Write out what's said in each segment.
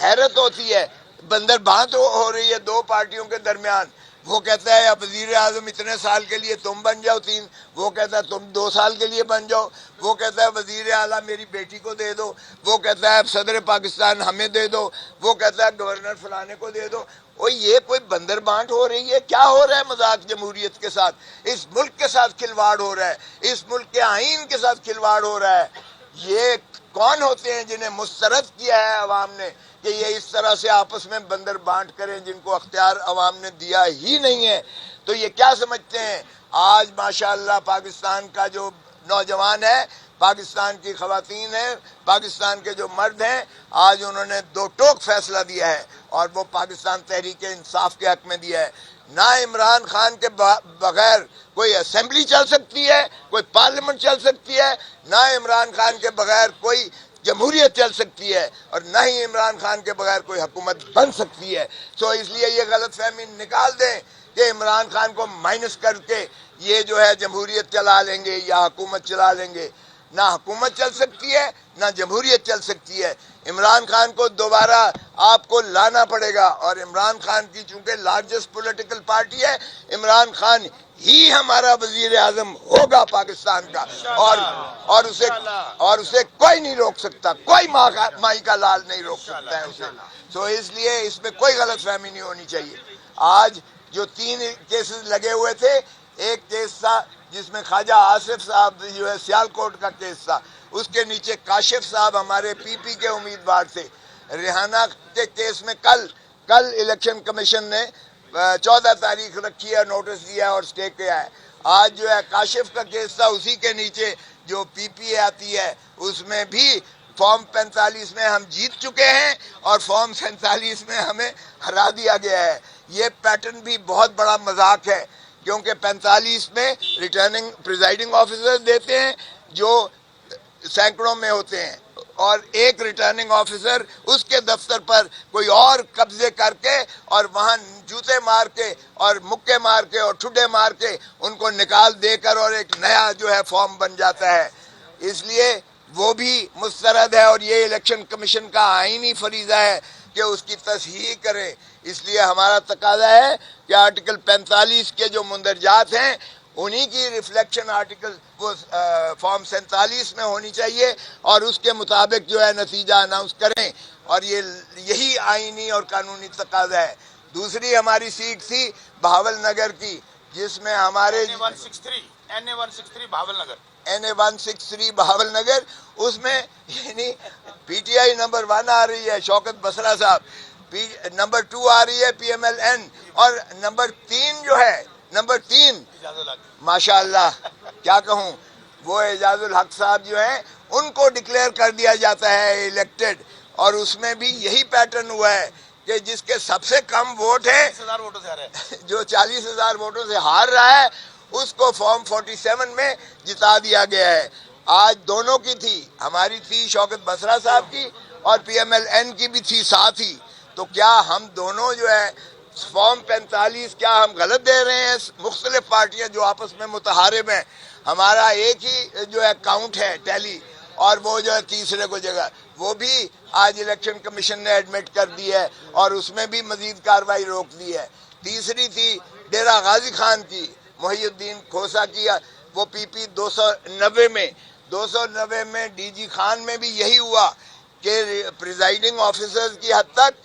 حیرت ہوتی ہے، بندر بانٹ ہو رہی ہے دو پارٹیوں کے درمیان. وہ کہتا ہے اب وزیر اعظم اتنے سال کے لیے تم بن جاؤ، وہ کہتا ہے تم 2 سال کے لیے بن جاؤ، وہ کہتا ہے وزیر اعلیٰ میری بیٹی کو دے دو، وہ کہتا ہے اب صدر پاکستان ہمیں دے دو، وہ کہتا ہے گورنر فلانے کو دے دو. وہ یہ کوئی بندر بانٹ ہو رہی ہے؟ کیا ہو رہا ہے مذاق جمہوریت کے ساتھ؟ اس ملک کے ساتھ کھلواڑ ہو رہا ہے، اس ملک کے آئین کے ساتھ کھلواڑ ہو رہا ہے. یہ کون ہوتے ہیں جنہیں مسترد کیا ہے عوام نے کہ یہ اس طرح سے آپس میں بندر بانٹ کریں، جن کو اختیار عوام نے دیا ہی نہیں ہے؟ تو یہ کیا سمجھتے ہیں؟ آج ماشاءاللہ پاکستان کا جو نوجوان ہے، پاکستان کی خواتین ہیں، پاکستان کے جو مرد ہیں، آج انہوں نے دو ٹوک فیصلہ دیا ہے، اور وہ پاکستان تحریک انصاف کے حق میں دیا ہے. نہ عمران خان کے بغیر کوئی اسمبلی چل سکتی ہے، کوئی پارلیمنٹ چل سکتی ہے، نہ عمران خان کے بغیر کوئی جمہوریت چل سکتی ہے، اور نہ ہی عمران خان کے بغیر کوئی حکومت بن سکتی ہے. سو اس لیے یہ غلط فہمی نکال دیں کہ عمران خان کو مائنس کر کے یہ جو ہے جمہوریت چلا لیں گے یا حکومت چلا لیں گے. نہ حکومت چل سکتی ہے، نہ جمہوریت چل سکتی ہے. عمران خان کو دوبارہ آپ کو لانا پڑے گا، اور عمران خان کی چونکہ لارجسٹ پولیٹیکل پارٹی ہے، عمران خان ہی ہمارا وزیر اعظم ہوگا پاکستان کا، اور اسے کوئی نہیں روک سکتا، کوئی مائی کا لال نہیں روک سکتا ہے اسے. تو اس لیے اس میں کوئی غلط فہمی نہیں ہونی چاہیے. آج جو 3 کیسز لگے ہوئے تھے، ایک کیس تھا جس میں خواجہ آصف صاحب جو ہے سیالکوٹ کا کیس تھا، اس کے نیچے کاشف صاحب ہمارے پی پی کے امیدوار تھے. ریحانہ کے کیس میں کل الیکشن کمیشن نے 14 تاریخ رکھی ہے، نوٹس دیا اور سٹے کیا ہے. آج جو ہے کاشف کا کیس تھا، اسی کے نیچے جو پی پی اے آتی ہے، اس میں بھی فارم 45 میں ہم جیت چکے ہیں، اور فارم 47 میں ہمیں ہرا دیا گیا ہے. یہ پیٹرن بھی بہت بڑا مذاق ہے، کیونکہ 45 میں ریٹرننگ پریزائڈنگ آفیسر دیتے ہیں جو سینکڑوں میں ہوتے ہیں، اور ایک ریٹرننگ آفیسر اس کے دفتر پر کوئی اور قبضے کر کے اور وہاں جوتے مار کے اور مکے مار کے اور ٹھڈے مار کے ان کو نکال دے کر اور ایک نیا جو ہے فارم بن جاتا ہے. اس لیے وہ بھی مسترد ہے، اور یہ الیکشن کمیشن کا آئینی فریضہ ہے کہ اس کی تصحیح کرے. اس لیے ہمارا تقاضا ہے کہ آرٹیکل 45 کے جو مندرجات ہیں انہی کی ریفلیکشن آرٹیکل وہ فارم 47 میں ہونی چاہیے، اور اس کے مطابق جو ہے نتیجہ اناؤنس کریں، اور یہی آئینی اور قانونی تقاضا ہے. دوسری ہماری سیٹ تھی بہاول نگر کی، جس میں ہمارے NA 163 بہاول نگر، NA 163 بہاول نگر، اس میں یعنی پی ٹی آئی نمبر 1 آ رہی ہے شوکت بسرا صاحب، نمبر 2 آ رہی ہے PMLN، اور نمبر 3 جو ہے، نمبر 3 ماشاء اللہ کیا کہوں، وہ اعجاز الحق صاحب جو ہیں ان کو ڈکلیئر کر دیا جاتا ہے الیکٹڈ، اور اس میں بھی یہی پیٹرن ہوا ہے کہ جس کے سب سے کم ووٹ ہیں، 40,000 ووٹوں سے ہارے، جو 40,000 ووٹوں سے ہار رہا ہے، اس کو فارم 47 میں جتا دیا گیا ہے. آج دونوں کی تھی، ہماری تھی شوکت بسرا صاحب کی، اور PMLN کی بھی تھی ساتھ ہی. تو کیا ہم دونوں جو ہے فارم 45 کیا ہم غلط دے رہے ہیں؟ مختلف پارٹیاں جو آپس میں متحارب ہیں، ہمارا ایک ہی جو ہے کاؤنٹ ہے ٹیلی، اور وہ جو ہے تیسرے کو جگہ، وہ بھی آج الیکشن کمیشن نے ایڈمٹ کر دی ہے، اور اس میں بھی مزید کارروائی روک دی ہے. تیسری تھی ڈیرہ غازی خان کی، محی الدین کھوسا کی، وہ PP 290 میں ڈی جی خان میں بھی یہی ہوا کہ پریزائڈنگ آفیسرز کی حد تک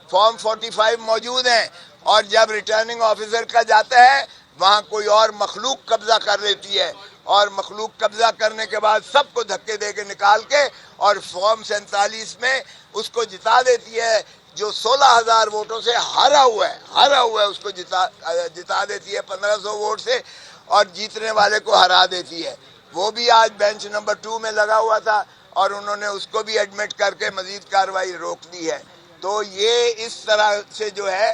فارم 45 موجود ہیں، اور جب ریٹرننگ آفیسر کا جاتا ہے وہاں کوئی اور مخلوق قبضہ کر لیتی ہے، اور مخلوق قبضہ کرنے کے بعد سب کو دھکے دے کے نکال کے اور فارم 47 میں اس کو جتا دیتی ہے، جو 16,000 ووٹوں سے ہارا ہوا ہے اس کو جتا دیتی ہے 1,500 ووٹ سے، اور جیتنے والے کو ہرا دیتی ہے. وہ بھی آج بینچ نمبر 2 میں لگا ہوا تھا، اور انہوں نے اس کو بھی ایڈمٹ کر کے مزید کارروائی روک دی ہے. تو یہ اس طرح سے جو ہے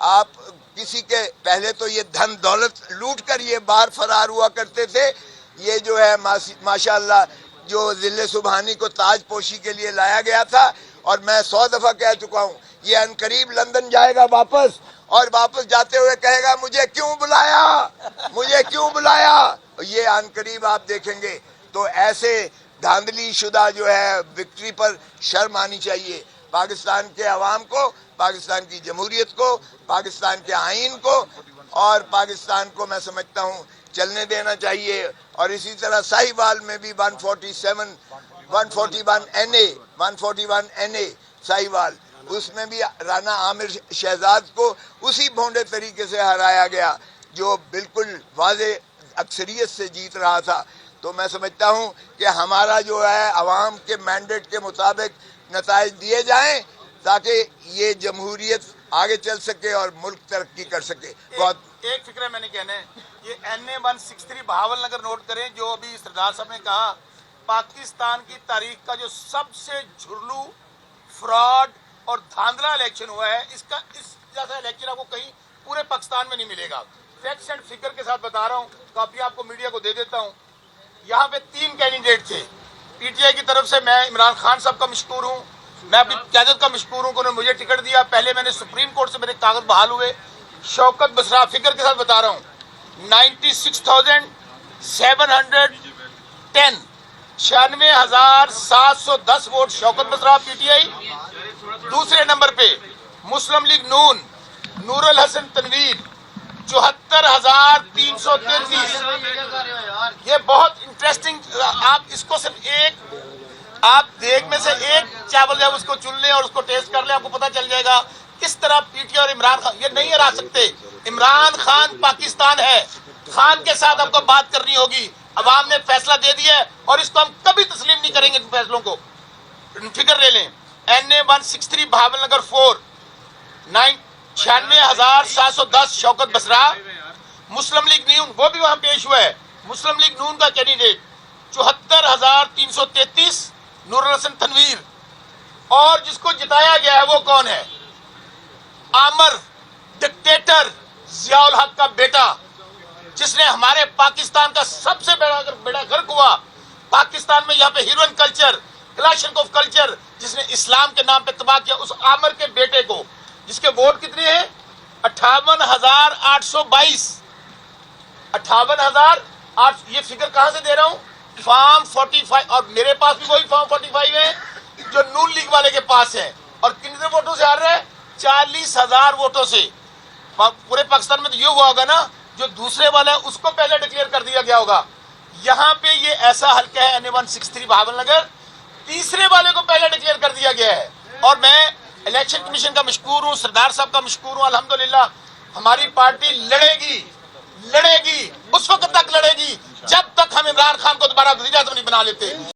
آپ کسی کے پہلے تو یہ دھن دولت لوٹ کر یہ بار فرار ہوا کرتے تھے، یہ جو ہے ماشاءاللہ جو ذل سبحانی کو تاج پوشی کے لیے لایا گیا تھا، اور میں 100 دفعہ کہہ چکا ہوں یہ عنقریب لندن جائے گا واپس، اور واپس جاتے ہوئے کہے گا مجھے کیوں بلایا. یہ عنقریب آپ دیکھیں گے. تو ایسے دھاندلی شدہ جو ہے وکٹری پر شرم آنی چاہیے. پاکستان کے عوام کو، پاکستان کی جمہوریت کو، پاکستان کے آئین کو اور پاکستان کو میں سمجھتا ہوں چلنے دینا چاہیے. اور اسی طرح ساہیوال میں بھی 141 NA ساہیوال، اس میں بھی رانا عامر شہزاد کو اسی بھونڈے طریقے سے ہرایا گیا جو بالکل واضح اکثریت سے جیت رہا تھا. تو میں سمجھتا ہوں کہ ہمارا جو ہے عوام کے مینڈیٹ کے مطابق نتائج دیے جائیں تاکہ یہ جمہوریت آگے چل سکے اور ملک ترقی کر سکے. بہت ایک فکر ہے میں نے کہنا ہے، یہ NA-163 بہاول نگر نوٹ کریں جو ابھی سردار صاحب نے کہا، پاکستان کی تاریخ کا جو سب سے جھرلو، فراڈ اور دھاندلا الیکشن ہوا ہے، اس جیسا الیکشن آپ کو کہیں پورے پاکستان میں نہیں ملے گا. فیکٹس اینڈ فگر کے ساتھ بتا رہا ہوں، کاپی آپ کو میڈیا کو دے دیتا ہوں. یہاں پہ 3 کینڈیڈیٹ تھے. PTI کی طرف سے میں عمران خان صاحب کا مشکور ہوں، میں اپنی قیادت کا مشکور ہوں کہ انہوں نے مجھے ٹکٹ دیا. پہلے میں نے سپریم کورٹ سے میرے کاغذ بحال ہوئے. شوکت بسرا، فگر کے ساتھ بتا رہا ہوں، 96,710 96,710 ووٹ شوکت بسرا PTI. دوسرے نمبر پہ مسلم لیگ نون نور الحسن تنویر 74,333. یہ بہت انٹرسٹنگ، آپ اس کو صرف آپ دیکھ میں سے ایک چاول جب اس کو چن لیں اور اس کو ٹیسٹ کر لیں، آپ کو پتا چل جائے گا کس طرح PTI اور عمران خان یہ نہیں ہرا سکتے. عمران خان پاکستان ہے، خان کے ساتھ آپ کو بات کرنی ہوگی. عوام نے فیصلہ دے دیا ہے اور اس کو ہم کبھی تسلیم نہیں کریں گے. فیصلوں کو فکر لے لیں. NA-163 بہاول نگر 4 96,710 شوکت بسرا. مسلم لیگ نون وہ بھی وہاں پیش ہوا ہے. مسلم لیگ نون کا کینڈیڈیٹ 74,333 نور الحسن تنویر. اور جس کو جتایا گیا ہے وہ کون ہے؟ عامر ڈکٹیٹر ضیاء الحق کا بیٹا، جس نے ہمارے پاکستان کا سب سے بڑا غرق ہوا. پاکستان میں یہاں پہ ہیروئن کلچر، کلاشنکوف کلچر جس نے اسلام کے نام پہ تباہ کیا، اس عامر کے بیٹے کو، جس کے ووٹ کتنے ہیں 58,822. 58,000. یہ فگر کہاں سے دے رہا ہوں؟ فارم 45. اور میرے پاس بھی وہی فارم 45 ہے جو نون لیگ والے کے پاس ہے. اور کتنے ووٹوں سے ہار رہے ہیں؟ 40,000 ووٹوں سے. پورے پاکستان میں تو یہ ہوا ہوگا نا، جو دوسرے والا ہے اس کو پہلے ڈکلیئر کر دیا گیا ہوگا. یہاں پہ یہ ایسا حلقہ ہے NA-163 بہاول نگر، تیسرے والے کو پہلے ڈکلیئر کر دیا گیا ہے. اور میں الیکشن کمیشن کا مشکور ہوں، سردار صاحب کا مشکور ہوں. الحمدللہ ہماری پارٹی لڑے گی اس وقت تک لڑے گی جب تک ہم عمران خان کو دوبارہ وزیر اعظم نہیں بنا لیتے.